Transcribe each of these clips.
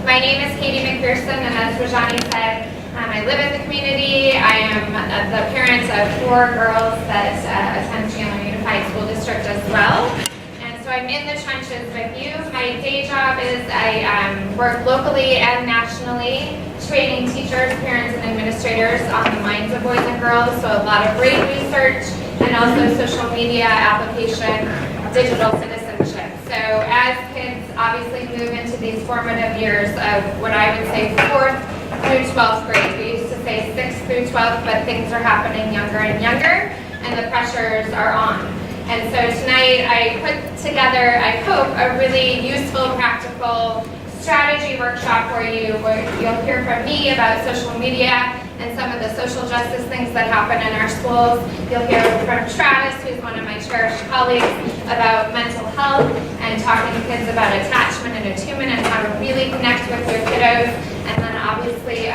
My name is Katie McPherson, and as Rajani said, I live in the community. I am the parent of 4 girls that attend Chandler Unified School District as well. And so I'm in the trenches with you. My day job is I work locally and nationally, training teachers, parents, and administrators on the minds of boys and girls. So a lot of brain research and also social media application, digital citizenship. So as kids obviously move into these formative years of what I would say 4th through 12th grade. We used to say 6th through 12th, but things are happening younger and younger, and the pressures are on. And so tonight I put together, I hope, a really useful, practical strategy workshop for you, where you'll hear from me about social media and some of the social justice things that happen in our schools. You'll hear from Travis, who's one of my cherished colleagues, about mental health and talking to kids about attachment and attunement and how to really connect with your kiddos. And then obviously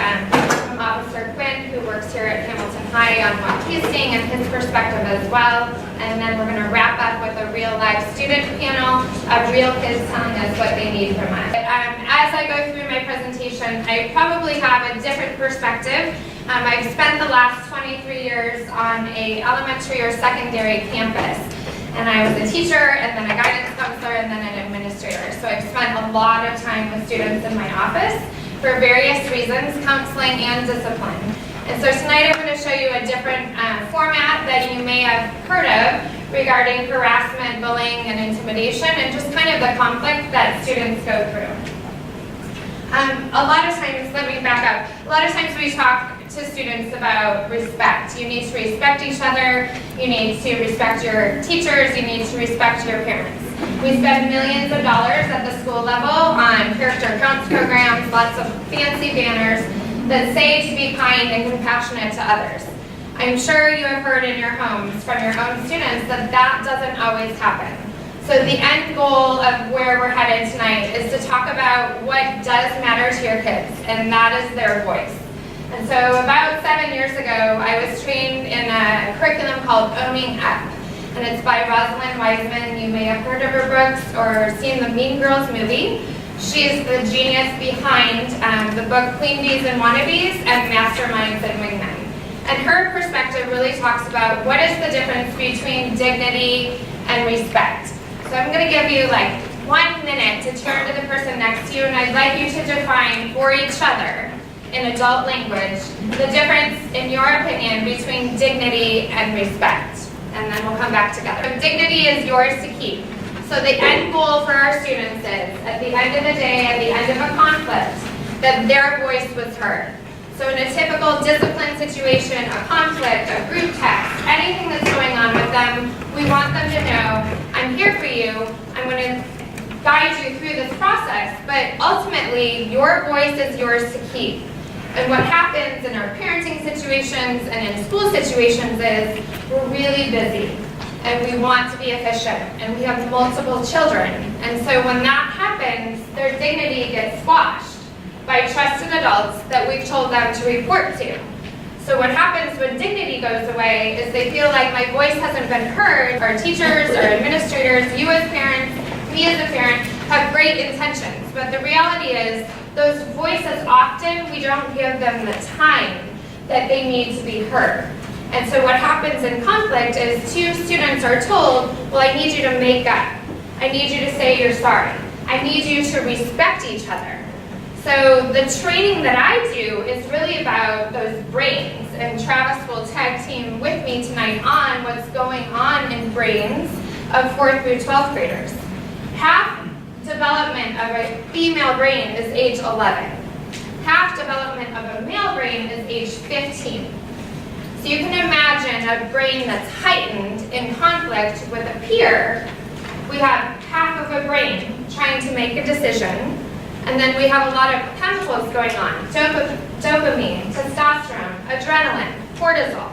from Officer Quinn, who works here at Hamilton High, on what he's seeing and his perspective as well. And then we're going to wrap up with a real live student panel of real kids telling us what they need from us. As I go through my presentation, I probably have a different perspective. I've spent the last 23 years on a elementary or secondary campus. And I was a teacher, and then a guidance counselor, and then an administrator. So I've spent a lot of time with students in my office for various reasons, counseling and discipline. And so tonight I'm going to show you a different format that you may have heard of regarding harassment, bullying, and intimidation, and just kind of the conflict that students go through. A lot of times, let me back up, a lot of times we talk to students about respect. You need to respect each other, you need to respect your teachers, you need to respect your parents. We spend millions of dollars at the school level on character counts programs, lots of fancy banners that say to be kind and compassionate to others. I'm sure you have heard in your homes from your own students that that doesn't always happen. So the end goal of where we're headed tonight is to talk about what does matter to your kids, and that is their voice. And so about 7 years ago, I was trained in a curriculum called Owning Up. And it's by Rosalind Wiseman. You may have heard of her books or seen the Mean Girls movie. She is the genius behind the book Queen Bees and Wannabes and Masterminds and Wingmen. And her perspective really talks about what is the difference between dignity and respect. So I'm going to give you like 1 minute to turn to the person next to you, and I'd like you to define for each other in adult language the difference, in your opinion, between dignity and respect. And then we'll come back together. So dignity is yours to keep. So the end goal for our students is, at the end of the day, at the end of a conflict, that their voice was heard. So in a typical discipline situation, a conflict, a group text, anything that's going on with them, we want them to know, I'm here for you, I'm going to guide you through this process, but ultimately, your voice is yours to keep. And what happens in our parenting situations and in school situations is we're really busy and we want to be efficient and we have multiple children. And so when that happens, their dignity gets squashed by trusted adults that we've told them to report to. So what happens when dignity goes away is they feel like my voice hasn't been heard. Our teachers, our administrators, you as parents, me as a parent, have great intentions. But the reality is those voices often, we don't give them the time that they need to be heard. And so what happens in conflict is 2 students are told, well, I need you to make up. I need you to say you're sorry. I need you to respect each other. So the training that I do is really about those brains, and Travis will tag team with me tonight on what's going on in brains of 4th through 12th graders. Half development of a female brain is age 11. Half development of a male brain is age 15. So you can imagine a brain that's heightened in conflict with a peer. We have half of a brain trying to make a decision, and then we have a lot of chemicals going on. Dopamine, testosterone, adrenaline, cortisol.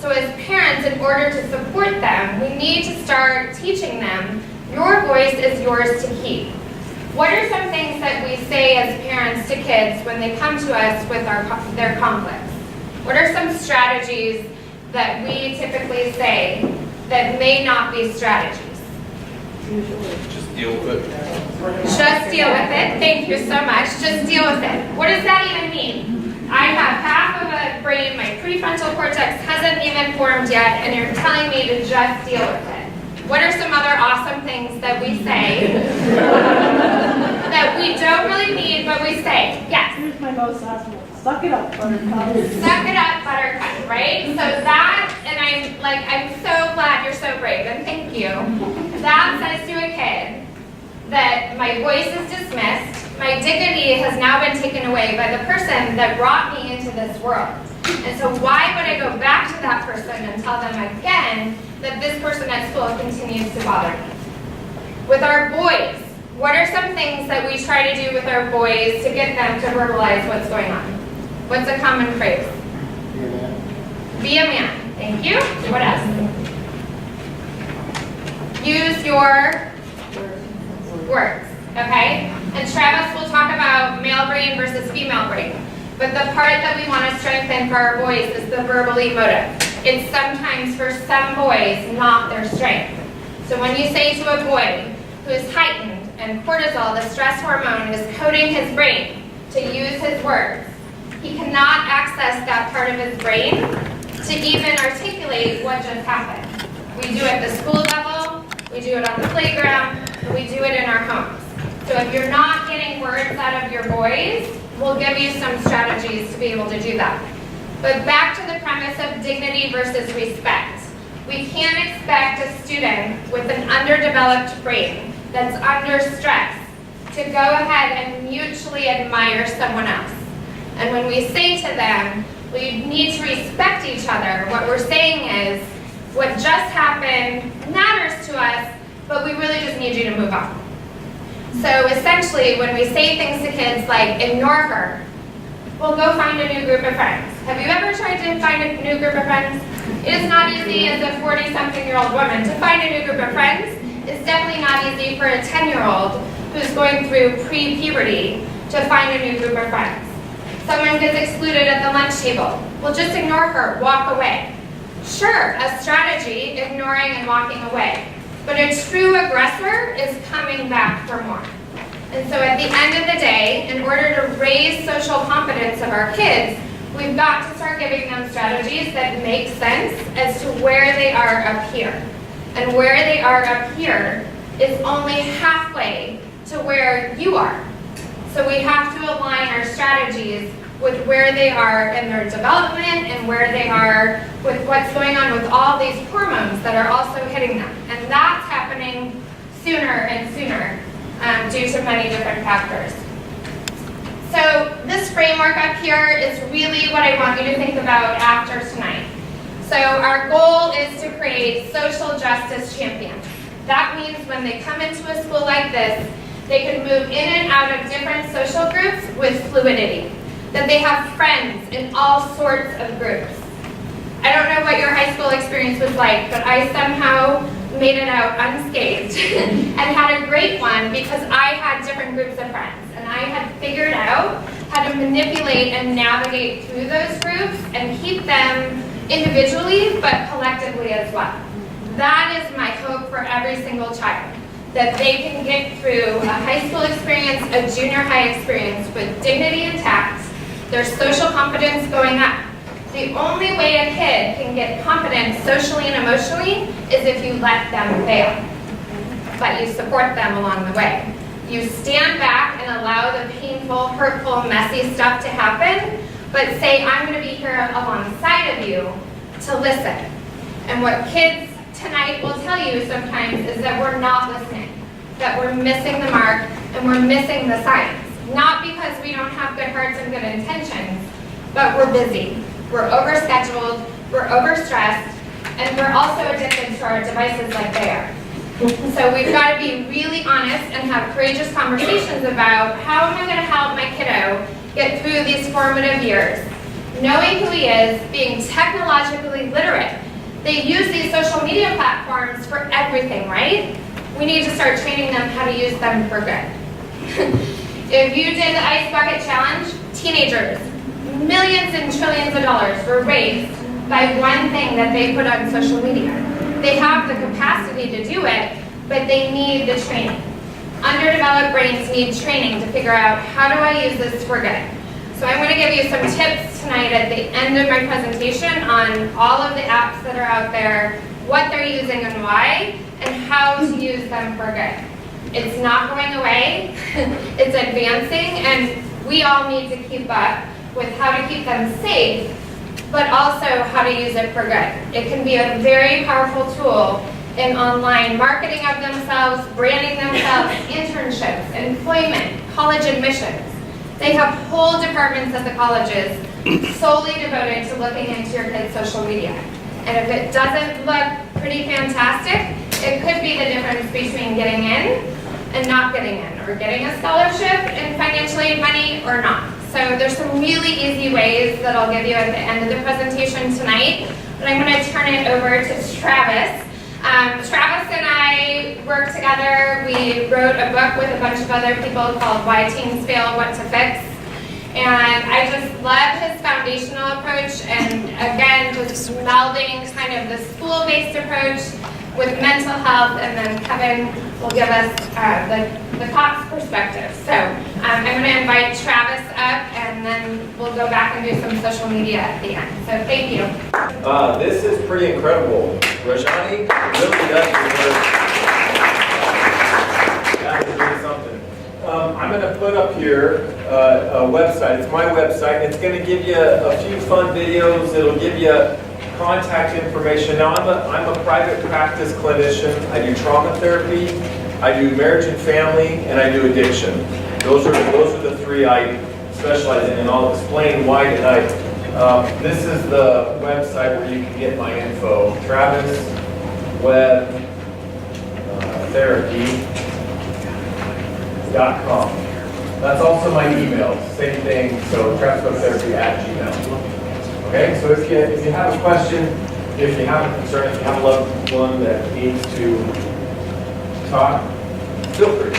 So as parents, in order to support them, we need to start teaching them your voice is yours to keep. What are some things that we say as parents to kids when they come to us with their conflicts? What are some strategies that we typically say that may not be strategies? Just deal with it. Just deal with it. Thank you so much. Just deal with it. What does that even mean? I have half of a brain, my prefrontal cortex hasn't even formed yet, and you're telling me to just deal with it. What are some other awesome things that we say that we don't really need, but we say? Yes? Here's my most awesome one. Suck it up, buttercup. Suck it up, buttercup, right? So that, and I'm so glad you're so brave, and thank you. That says to a kid that my voice is dismissed, my dignity has now been taken away by the person that brought me into this world. And so why would I go back to that person and tell them again that this person at school continues to bother me? With our boys, what are some things that we try to do with our boys to get them to verbalize what's going on? What's a common phrase? Be a man. Thank you. What else? Use your words, okay? And Travis will talk about male brain versus female brain. But the part that we want to strengthen for our boys is the verbal emotive. It's sometimes for some boys not their strength. So when you say to a boy who is heightened and cortisol, the stress hormone, is coating his brain to use his words, he cannot access that part of his brain to even articulate what just happened. We do it at the school level, we do it on the playground, and we do it in our homes. So if you're not getting words out of your boys, we'll give you some strategies to be able to do that. But back to the premise of dignity versus respect. We can't expect a student with an underdeveloped brain that's under stress to go ahead and mutually admire someone else. And when we say to them, we need to respect each other, what we're saying is, what just happened matters to us, but we really just need you to move on. So essentially, when we say things to kids like, ignore her, well, go find a new group of friends. Have you ever tried to find a new group of friends? It is not easy as a 40-something-year-old woman to find a new group of friends. It's definitely not easy for a 10-year-old who's going through pre-puberty to find a new group of friends. Someone gets excluded at the lunch table. Well, just ignore her, walk away. Sure, a strategy, ignoring and walking away. But a true aggressor is coming back for more. And so at the end of the day, in order to raise social competence of our kids, we've got to start giving them strategies that make sense as to where they are up here. And where they are up here is only halfway to where you are. So we have to align our strategies with where they are in their development and where they are with what's going on with all these hormones that are also hitting them. And that's happening sooner and sooner due to many different factors. So this framework up here is really what I want you to think about after tonight. So our goal is to create social justice champions. That means when they come into a school like this, they can move in and out of different social groups with fluidity. That they have friends in all sorts of groups. I don't know what your high school experience was like, but I somehow made it out unscathed and had a great one because I had different groups of friends. And I had figured out how to manipulate and navigate through those groups and keep them individually, but collectively as well. That is my hope for every single child. That they can get through a high school experience, a junior high experience with dignity intact, their social competence going up. The only way a kid can get confident socially and emotionally is if you let them fail, but you support them along the way. You stand back and allow the painful, hurtful, messy stuff to happen, but say, I'm going to be here alongside of you to listen. And what kids tonight will tell you sometimes is that we're not listening, that we're missing the mark and we're missing the signs. Not because we don't have good hearts and good intentions, but we're busy. We're overscheduled, we're overstressed, and we're also addicted to our devices like they are. So we've got to be really honest and have courageous conversations about how am I going to help my kiddo get through these formative years. Knowing who he is, being technologically literate. They use these social media platforms for everything, right? We need to start training them how to use them for good. If you did the Ice Bucket Challenge, teenagers, millions and trillions of dollars were raised by one thing that they put on social media. They have the capacity to do it, but they need the training. Underdeveloped brains need training to figure out, how do I use this for good? So I'm going to give you some tips tonight at the end of my presentation on all of the apps that are out there, what they're using and why, and how to use them for good. It's not going away, it's advancing, and we all need to keep up with how to keep them safe, but also how to use it for good. It can be a very powerful tool in online marketing of themselves, branding themselves, internships, employment, college admissions. They have whole departments at the colleges solely devoted to looking into your kids' social media. And if it doesn't look pretty fantastic, it could be the difference between getting in and not getting in, or getting a scholarship and financial aid money or not. So there's some really easy ways that I'll give you at the end of the presentation tonight, but I'm going to turn it over to Travis. Travis and I worked together. We wrote a book with a bunch of other people called Why Teens Fail, What to Fix. And I just love his foundational approach, and again, just melding kind of the school-based approach with mental health, and then Kevin will give us the Cox perspective. So I'm going to invite Travis up, and then we'll go back and do some social media at the end. So thank you. This is pretty incredible. Rajani really does doing something. I'm going to put up here a website. It's my website. It's going to give you a few fun videos. It'll give you contact information. Now, I'm a private practice clinician. I do trauma therapy, I do marriage and family, and I do addiction. Those are the three I specialize in, and I'll explain why tonight. This is the website where you can get my info. Travis Webb Therapy.com. That's also my email. Same thing. So traviswebbtherapy@gmail.com. Okay, so if you have a question, if you have a concern, if you have a loved one that needs to talk, feel free.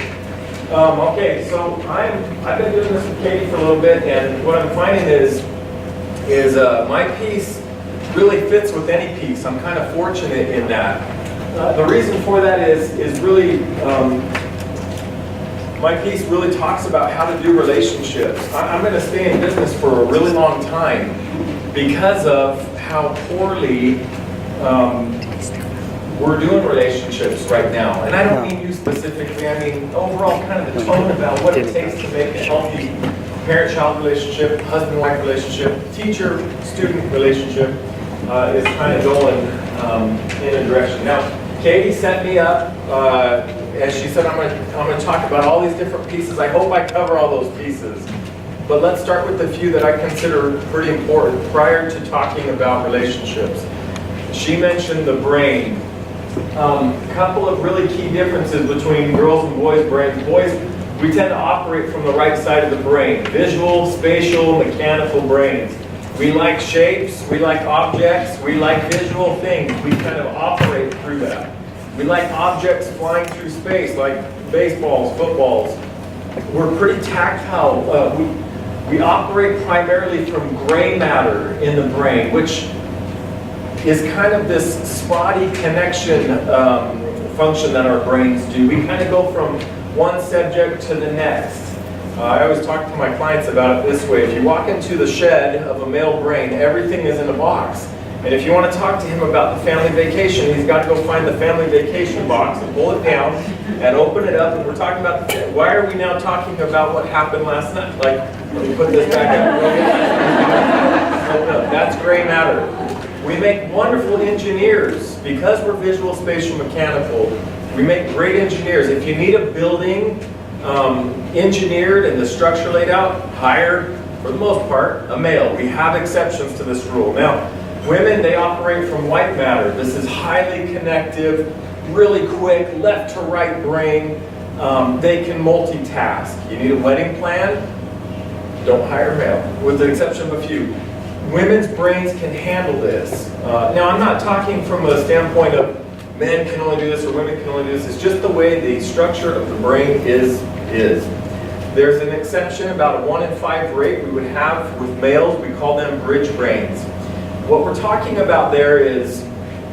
Okay, so I've been doing this with Katie for a little bit, and what I'm finding is my piece really fits with any piece. I'm kind of fortunate in that. The reason for that is really my piece really talks about how to do relationships. I'm going to stay in business for a really long time because of how poorly we're doing relationships right now. And I don't mean you specifically, I mean overall kind of the tone about what it takes to make a healthy parent-child relationship, husband-wife relationship, teacher-student relationship is kind of going in a direction. Now, Katie set me up, and she said I'm going to talk about all these different pieces. I hope I cover all those pieces. But let's start with the few that I consider pretty important prior to talking about relationships. She mentioned the brain. A couple of really key differences between girls' and boys' brains. Boys, we tend to operate from the right side of the brain. Visual, spatial, mechanical brains. We like shapes, we like objects, we like visual things. We kind of operate through that. We like objects flying through space, like baseballs, footballs. We're pretty tactile. We operate primarily from gray matter in the brain, which is kind of this spotty connection function that our brains do. We kind of go from one subject to the next. I always talk to my clients about it this way. If you walk into the shed of a male brain, everything is in a box. And if you want to talk to him about the family vacation, he's got to go find the family vacation box and pull it down and open it up. And we're talking about, why are we now talking about what happened last night? Like, let me put this back up. That's gray matter. We make wonderful engineers. Because we're visual, spatial, mechanical, we make great engineers. If you need a building engineered and the structure laid out, hire, for the most part, a male. We have exceptions to this rule. Now, women, they operate from white matter. This is highly connective, really quick, left to right brain. They can multitask. You need a wedding plan? Don't hire a male, with the exception of a few. Women's brains can handle this. Now, I'm not talking from a standpoint of men can only do this or women can only do this. It's just the way the structure of the brain is. There's an exception, about a 1 in 5 rate we would have with males. We call them bridge brains. What we're talking about there is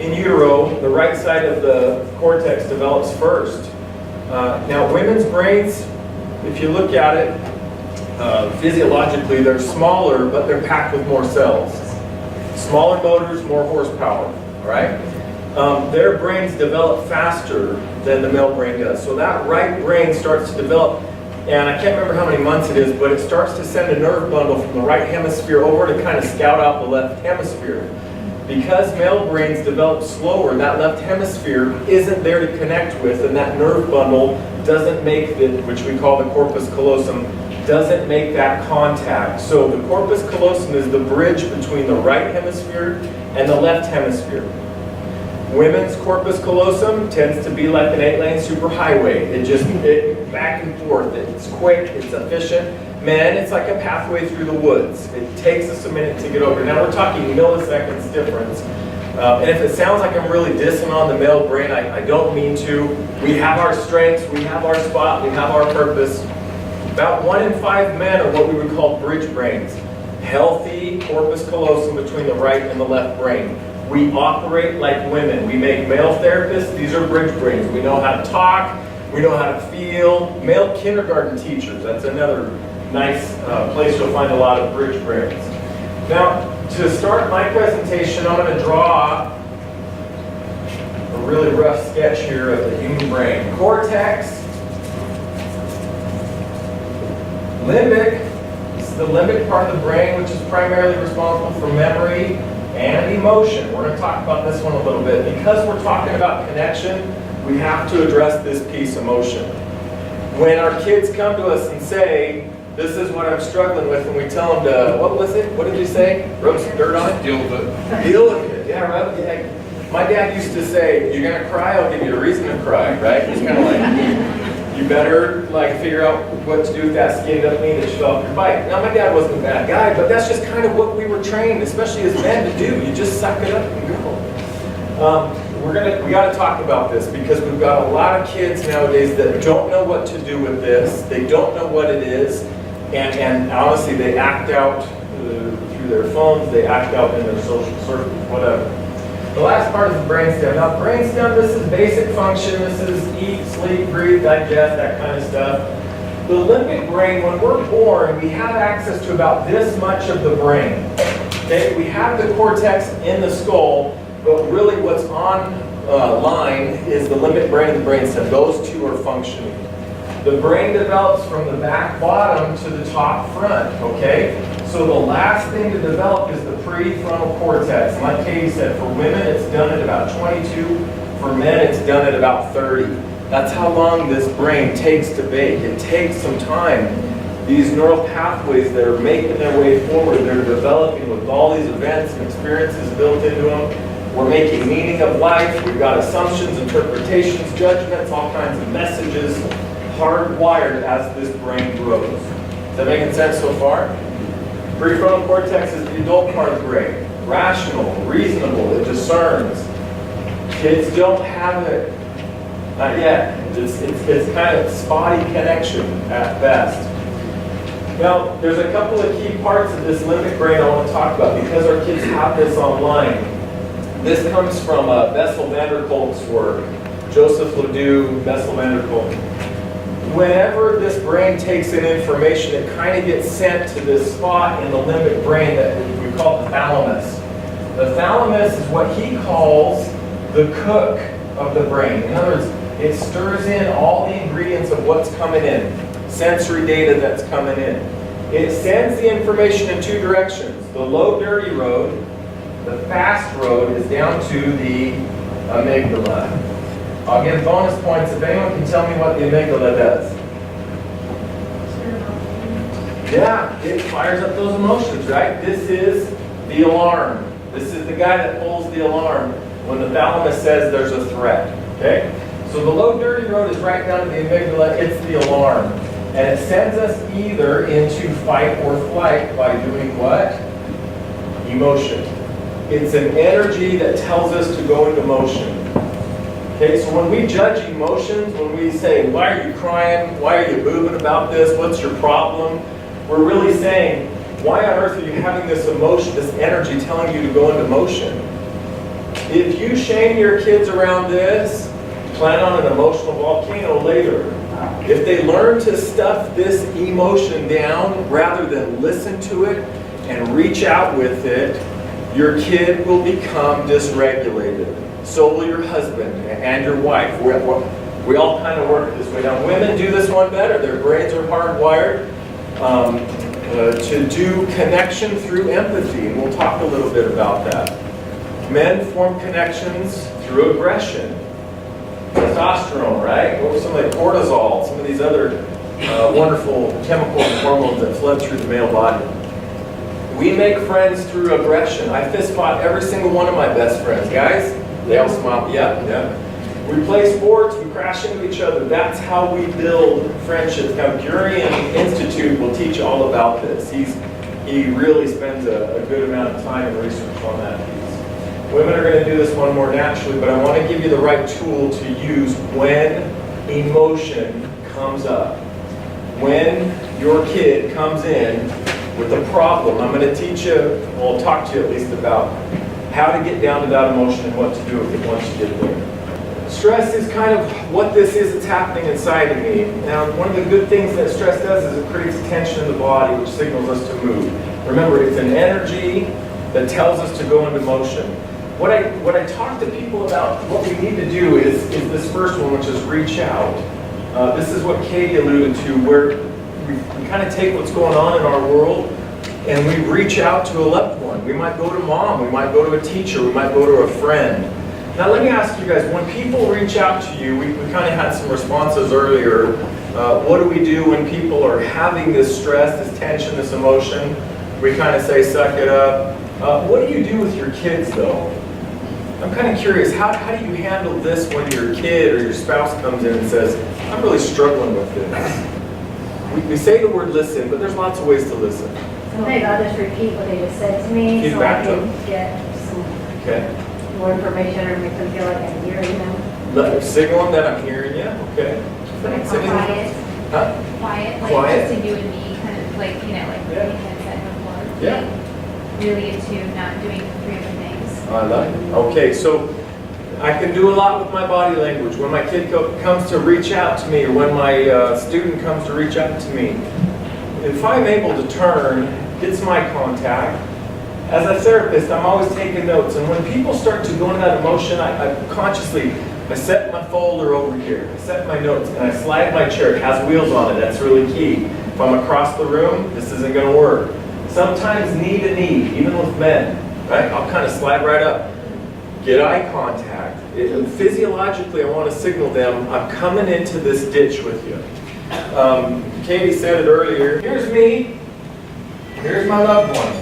in utero, the right side of the cortex develops first. Now, women's brains, if you look at it, physiologically, they're smaller, but they're packed with more cells. Smaller motors, more horsepower, all right? Their brains develop faster than the male brain does. So that right brain starts to develop, and I can't remember how many months it is, but it starts to send a nerve bundle from the right hemisphere over to kind of scout out the left hemisphere. Because male brains develop slower, that left hemisphere isn't there to connect with, and that nerve bundle doesn't make it, which we call the corpus callosum, doesn't make that contact. So the corpus callosum is the bridge between the right hemisphere and the left hemisphere. Women's corpus callosum tends to be like an 8-lane superhighway. It back and forth. It's quick, it's efficient. Men, it's like a pathway through the woods. It takes us a minute to get over. Now we're talking milliseconds difference. And if it sounds like I'm really dissing on the male brain, I don't mean to. We have our strengths, we have our spot, we have our purpose. About 1 in 5 men are what we would call bridge brains. Healthy corpus callosum between the right and the left brain. We operate like women. We make male therapists, these are bridge brains. We know how to talk, we know how to feel. Male kindergarten teachers, that's another nice place you'll find a lot of bridge brains. Now, to start my presentation, I'm going to draw a really rough sketch here of the human brain. Cortex, limbic, this is the limbic part of the brain, which is primarily responsible for memory and emotion. We're going to talk about this one a little bit. Because we're talking about connection, we have to address this piece, emotion. When our kids come to us and say, this is what I'm struggling with, and we tell them to, what was it? What did you say? Rub some dirt on it? Deal with it. Deal with it. Yeah, rub it. My dad used to say, you're going to cry, I'll give you a reason to cry, right? He's kind of like, you better figure out what to do with that skinned up knee that you fell off your bike. Now, my dad wasn't a bad guy, but that's just kind of what we were trained, especially as men, to do. You just suck it up and go. We got to talk about this because we've got a lot of kids nowadays that don't know what to do with this. They don't know what it is. And honestly, they act out through their phones, they act out in their social circles, whatever. The last part is the brainstem. Now, brainstem, this is basic function. This is eat, sleep, breathe, digest, that kind of stuff. The limbic brain, when we're born, we have access to about this much of the brain. Okay? We have the cortex in the skull, but really what's on line is the limbic brain and the brainstem. Those two are functioning. The brain develops from the back bottom to the top front, okay? So the last thing to develop is the prefrontal cortex. And like Katie said, for women it's done at about 22, for men it's done at about 30. That's how long this brain takes to bake. It takes some time. These neural pathways that are making their way forward, they're developing with all these events and experiences built into them. We're making meaning of life. We've got assumptions, interpretations, judgments, all kinds of messages hardwired as this brain grows. Is that making sense so far? Prefrontal cortex is the adult part of the brain. Rational, reasonable, it discerns. Kids don't have it. Not yet. It's kind of spotty connection at best. Now, there's a couple of key parts of this limbic brain I want to talk about because our kids have this online. This comes from Bessel van der Kolk's work. Joseph Ledoux, Bessel van der Kolk. Whenever this brain takes in information, it kind of gets sent to this spot in the limbic brain that we call the thalamus. The thalamus is what he calls the cook of the brain. In other words, it stirs in all the ingredients of what's coming in, sensory data that's coming in. It sends the information in two directions. The low dirty road, the fast road, is down to the amygdala. I'll give bonus points if anyone can tell me what the amygdala does. Yeah, it fires up those emotions, right? This is the alarm. This is the guy that pulls the alarm when the thalamus says there's a threat, okay? So the low dirty road is right down to the amygdala, it's the alarm. And it sends us either into fight or flight by doing what? Emotion. It's an energy that tells us to go into motion. Okay, so when we judge emotions, when we say, why are you crying? Why are you moving about this? What's your problem? We're really saying, why on earth are you having this emotion, this energy telling you to go into motion? If you shame your kids around this, plan on an emotional volcano later. If they learn to stuff this emotion down rather than listen to it and reach out with it, your kid will become dysregulated. So will your husband and your wife. We all kind of work this way. Now, women do this one better. Their brains are hardwired to do connection through empathy, and we'll talk a little bit about that. Men form connections through aggression. Testosterone, right? Or some like cortisol, some of these other wonderful chemicals and hormones that flood through the male body. We make friends through aggression. I fist fought every single one of my best friends. Guys, they all smile. Yeah. We play sports, we crash into each other. That's how we build friendships. Now, Gurian Institute will teach all about this. He really spends a good amount of time and research on that piece. Women are going to do this one more naturally, but I want to give you the right tool to use when emotion comes up. When your kid comes in with a problem, I'm going to teach you, well, talk to you at least about how to get down to that emotion and what to do with it once you get there. Stress is kind of what this is that's happening inside of me. Now, one of the good things that stress does is it creates tension in the body, which signals us to move. Remember, it's an energy that tells us to go into motion. What I talk to people about, what we need to do is this first one, which is reach out. This is what Katie alluded to, where we kind of take what's going on in our world and we reach out to a loved one. We might go to mom, we might go to a teacher, we might go to a friend. Now let me ask you guys, when people reach out to you, we kind of had some responses earlier. What do we do when people are having this stress, this tension, this emotion? We kind of say, suck it up. What do you do with your kids though? I'm kind of curious, how do you handle this when your kid or your spouse comes in and says, I'm really struggling with this? We say the word listen, but there's lots of ways to listen. Sometimes I'll just repeat what they just said to me so I Feedback to can them. get some Okay. more information or make them feel like I'm hearing them. Signal them that I'm hearing you. Okay. Quiet, Huh? quiet, like Quiet. just a you and me, kind of like, you know, like Yeah. we had said before. Yeah. Really into not doing three other things. I like it. Okay, so I can do a lot with my body language. When my kid comes to reach out to me, or when my student comes to reach out to me, if I'm able to turn, get some eye contact, as a therapist, I'm always taking notes. And when people start to go into that emotion, I consciously, I set my folder over here. I set my notes, and I slide my chair. It has wheels on it. That's really key. If I'm across the room, this isn't going to work. Sometimes knee to knee, even with men, right? I'll kind of slide right up. Get eye contact. Physiologically, I want to signal them, I'm coming into this ditch with you. Katie said it earlier. Here's me. Here's my loved one.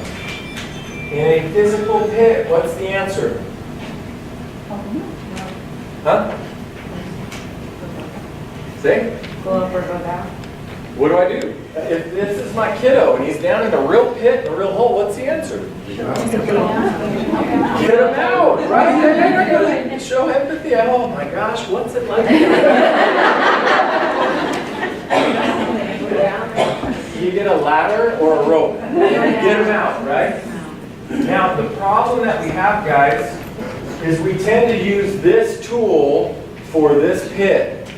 In a physical pit, what's the answer? Huh? Say? Go up or go down. What do I do? If this is my kiddo and he's down in a real pit, in a real hole, what's the answer? Get him out, right? Yeah. Show empathy. Oh my gosh, what's it like? You get a ladder or a rope. Get him out, right? Now, the problem that we have, guys, is we tend to use this tool for this pit.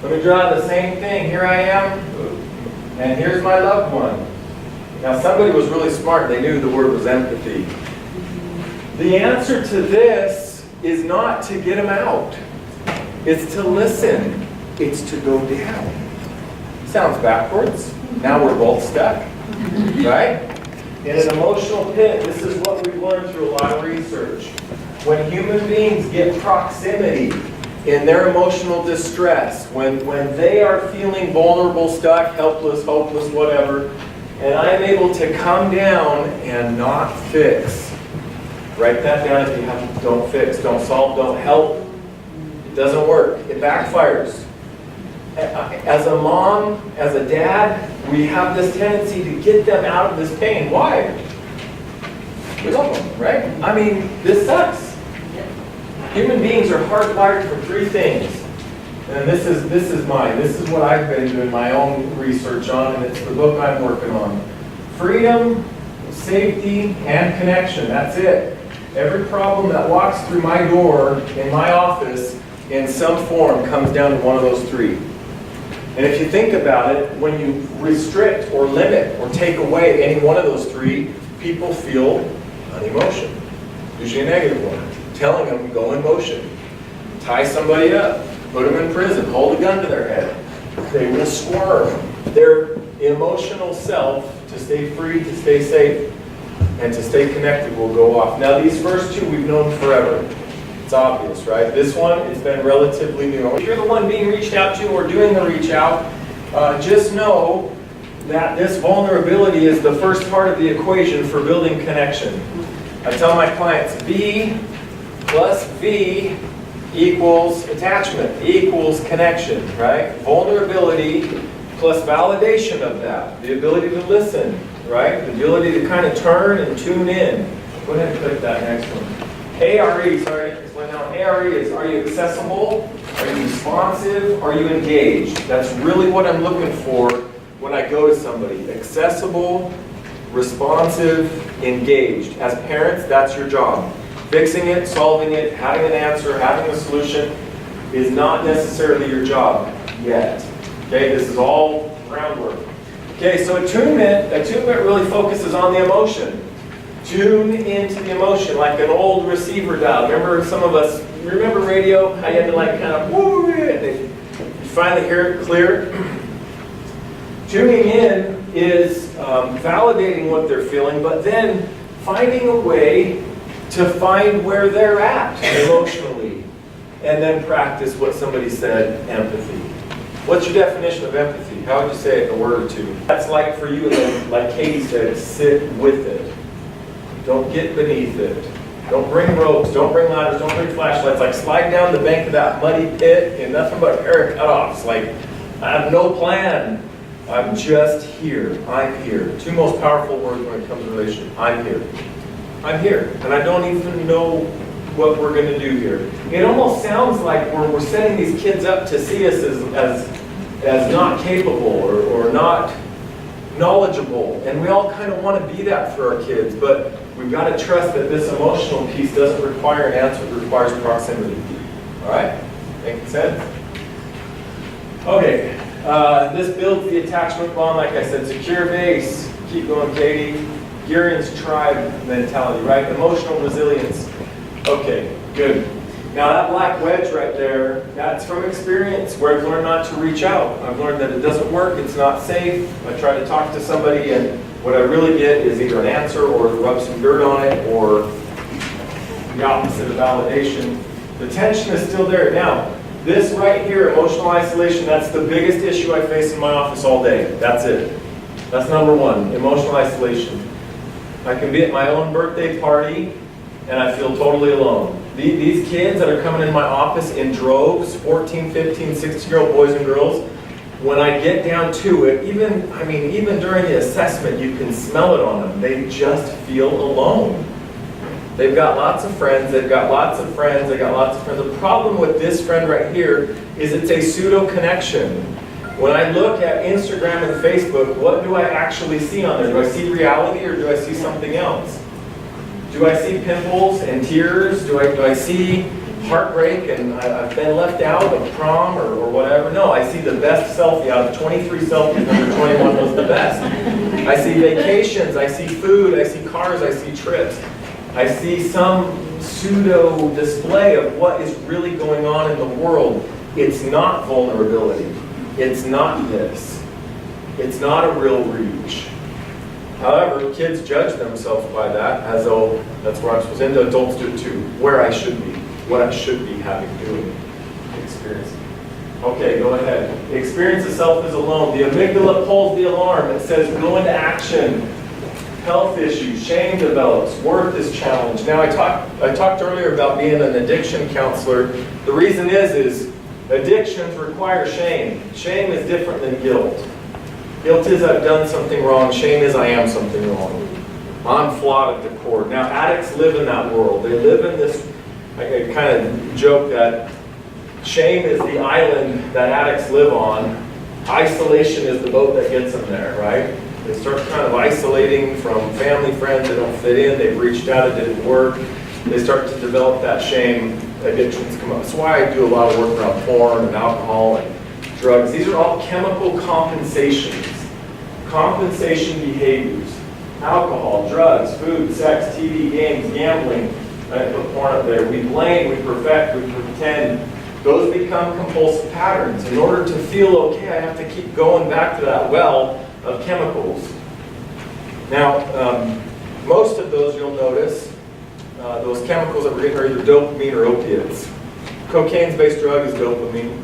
Let me draw the same thing. Here I am, and here's my loved one. Now, somebody was really smart. They knew the word was empathy. The answer to this is not to get them out. It's to listen. It's to go down. Sounds backwards. Now we're both stuck, right? In an emotional pit, this is what we've learned through a lot of research. When human beings get proximity in their emotional distress, when they are feeling vulnerable, stuck, helpless, hopeless, whatever, and I'm able to come down and not fix. Write that down if you have to. Don't fix, don't solve, don't help. It doesn't work. It backfires. As a mom, as a dad, we have this tendency to get them out of this pain. Why? We love them, right? I mean, this sucks. Human beings are hardwired for three things. And this is mine. This is what I've been doing my own research on, and it's the book I'm working on. Freedom, safety, and connection. That's it. Every problem that walks through my door in my office in some form comes down to one of those three. And if you think about it, when you restrict or limit or take away any one of those three, people feel an emotion, usually a negative one, telling them go in motion. Tie somebody up, put them in prison, hold a gun to their head. They will squirm. Their emotional self, to stay free, to stay safe, and to stay connected, will go off. Now these first two we've known forever. It's obvious, right? This one, it's been relatively new. If you're the one being reached out to or doing the reach out, just know that this vulnerability is the first part of the equation for building connection. I tell my clients, B plus V equals attachment, equals connection, right? Vulnerability plus validation of that, the ability to listen, right? The ability to kind of turn and tune in. Go ahead and click that next one. ARE, sorry, explain now. ARE is, are you accessible? Are you responsive? Are you engaged? That's really what I'm looking for when I go to somebody. Accessible, responsive, engaged. As parents, that's your job. Fixing it, solving it, having an answer, having a solution is not necessarily your job yet. Okay, this is all groundwork. Okay, so attunement really focuses on the emotion. Tune into the emotion like an old receiver dial. Remember some of us, remember radio? How you had to like kind of woo it, you finally hear it clear? Tuning in is validating what they're feeling, but then finding a way to find where they're at emotionally, and then practice what somebody said, empathy. What's your definition of empathy? How would you say it in a word or two? That's like for you, and then, like Katie said, sit with it. Don't get beneath it. Don't bring ropes, don't bring ladders, don't bring flashlights. Like slide down the bank of that muddy pit and nothing but a pair of cutoffs. Like, I have no plan. I'm just here. I'm here. Two most powerful words when it comes to relationship. I'm here. I'm here. And I don't even know what we're going to do here. It almost sounds like we're setting these kids up to see us as not capable or not knowledgeable. And we all kind of want to be that for our kids. But we've got to trust that this emotional piece doesn't require an answer. It requires proximity. All right? Making sense? Okay. This builds the attachment bond, like I said. Secure base. Keep going, Katie. Gehring's tribe mentality, right? Emotional resilience. Okay, good. Now that black wedge right there, that's from experience where I've learned not to reach out. I've learned that it doesn't work, it's not safe. I try to talk to somebody and what I really get is either an answer or rub some dirt on it or the opposite of validation. The tension is still there. Now, this right here, emotional isolation, that's the biggest issue I face in my office all day. That's it. That's number one, emotional isolation. I can be at my own birthday party and I feel totally alone. These kids that are coming in my office in droves, 14, 15, 16-year-old boys and girls, when I get down to it, even during the assessment, you can smell it on them. They just feel alone. They've got lots of friends, they've got lots of friends, they've got lots of friends. The problem with this friend right here is it's a pseudo-connection. When I look at Instagram and Facebook, what do I actually see on there? Do I see reality or do I see something else? Do I see pimples and tears? Do I see heartbreak and I've been left out of prom or whatever? No, I see the best selfie. Out of 23 selfies, number 21 was the best. I see vacations, I see food, I see cars, I see trips. I see some pseudo display of what is really going on in the world. It's not vulnerability. It's not this. It's not a real reach. However, kids judge themselves by that as though that's where I'm supposed to. And adults do it too. Where I should be. What I should be having doing. Experience. Okay, go ahead. Experience of self is alone. The amygdala pulls the alarm. It says go into action. Health issues. Shame develops. Worth is challenged. Now I talked earlier about being an addiction counselor. The reason is addictions require shame. Shame is different than guilt. Guilt is I've done something wrong. Shame is I am something wrong. I'm flawed at the core. Now addicts live in that world. They live in this, I kind of joke that shame is the island that addicts live on. Isolation is the boat that gets them there, right? They start kind of isolating from family, friends that don't fit in. They've reached out, it didn't work. they start to develop that shame, addictions come up. That's why I do a lot of work around porn and alcohol and drugs. These are all chemical compensations, compensation behaviors. Alcohol, drugs, food, sex, TV, games, gambling. I put porn up there. We blame, we perfect, we pretend. Those become compulsive patterns. In order to feel okay, I have to keep going back to that well of chemicals. Now, most of those you'll notice, those chemicals that we're getting are either dopamine or opiates. Cocaine's base drug is dopamine.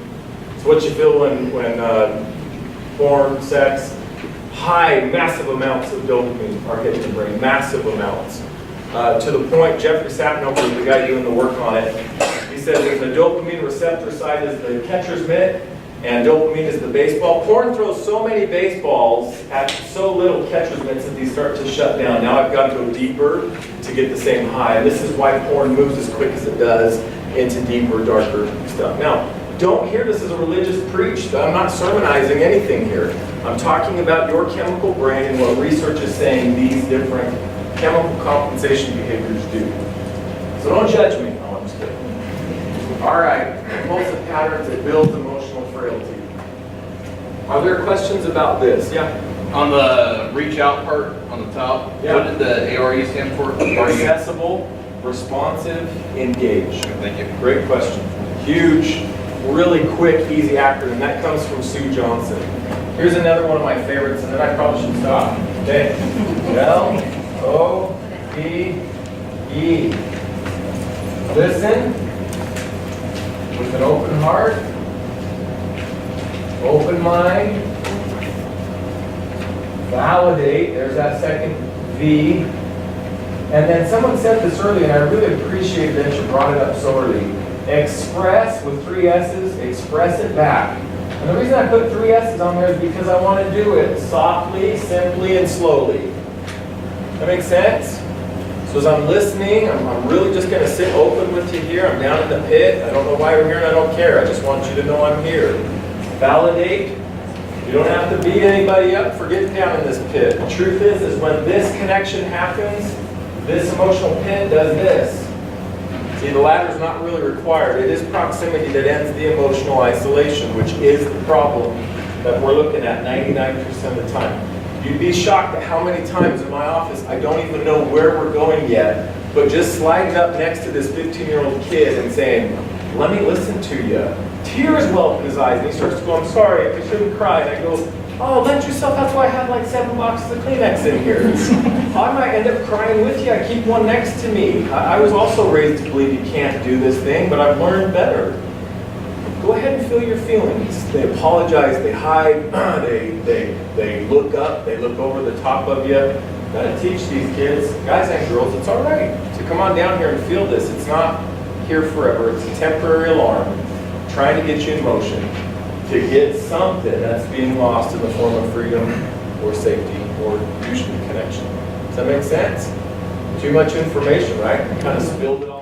It's what you feel when porn, sex, high, massive amounts of dopamine are hitting the brain, massive amounts. To the point, Jeffrey Sapnoker, the guy doing the work on it, he says there's a dopamine receptor side is the catcher's mitt, and dopamine is the baseball. Porn throws so many baseballs at so little catcher's mitts that these start to shut down. Now I've got to go deeper to get the same high, and this is why porn moves as quick as it does into deeper, darker stuff. Now, don't hear this as a religious preach. I'm not sermonizing anything here. I'm talking about your chemical brain and what research is saying these different chemical compensation behaviors do. So don't judge me. No, I'm just kidding. All right, compulsive patterns that build emotional frailty. Are there questions about this? Yeah? On the reach out part on the top, Yeah. what did the ARE stand for? Accessible, responsive, engaged. Thank you. Great Great question. Huge, really quick, easy acronym. That comes from Sue Johnson. Here's another one of my favorites, and then I probably should stop. Okay. L-O-V-E. Listen with an open heart, open mind, validate, there's that second V. And then someone said this earlier, and I really appreciate that you brought it up so early. Express with 3 S's, express it back. And the reason I put 3 S's on there is because I want to do it softly, simply, and slowly. That makes sense? So as I'm listening, I'm really just going to sit open with you here. I'm down in the pit. I don't know why we're here and I don't care. I just want you to know I'm here. Validate. You don't have to beat anybody up for getting down in this pit. The truth is when this connection happens, this emotional pit does this. See, the latter is not really required. It is proximity that ends the emotional isolation, which is the problem that we're looking at 99% of the time. You'd be shocked at how many times in my office I don't even know where we're going yet, but just sliding up next to this 15-year-old kid and saying, let me listen to you. Tears well up in his eyes, and he starts to go, I'm sorry, I shouldn't cry. And I go, oh, let yourself, that's why I have like 7 boxes of Kleenex in here. I might end up crying with you. I keep one next to me. I was also raised to believe you can't do this thing, but I've learned better. Go ahead and feel your feelings. They apologize, they hide, they look up, they look over the top of you. Gotta teach these kids, guys and girls, it's all right to come on down here and feel this. It's not here forever. It's a temporary alarm trying to get you in motion to get something that's being lost in the form of freedom or safety or usually connection. Does that make sense? Too much information, right? Kind of spilled it all.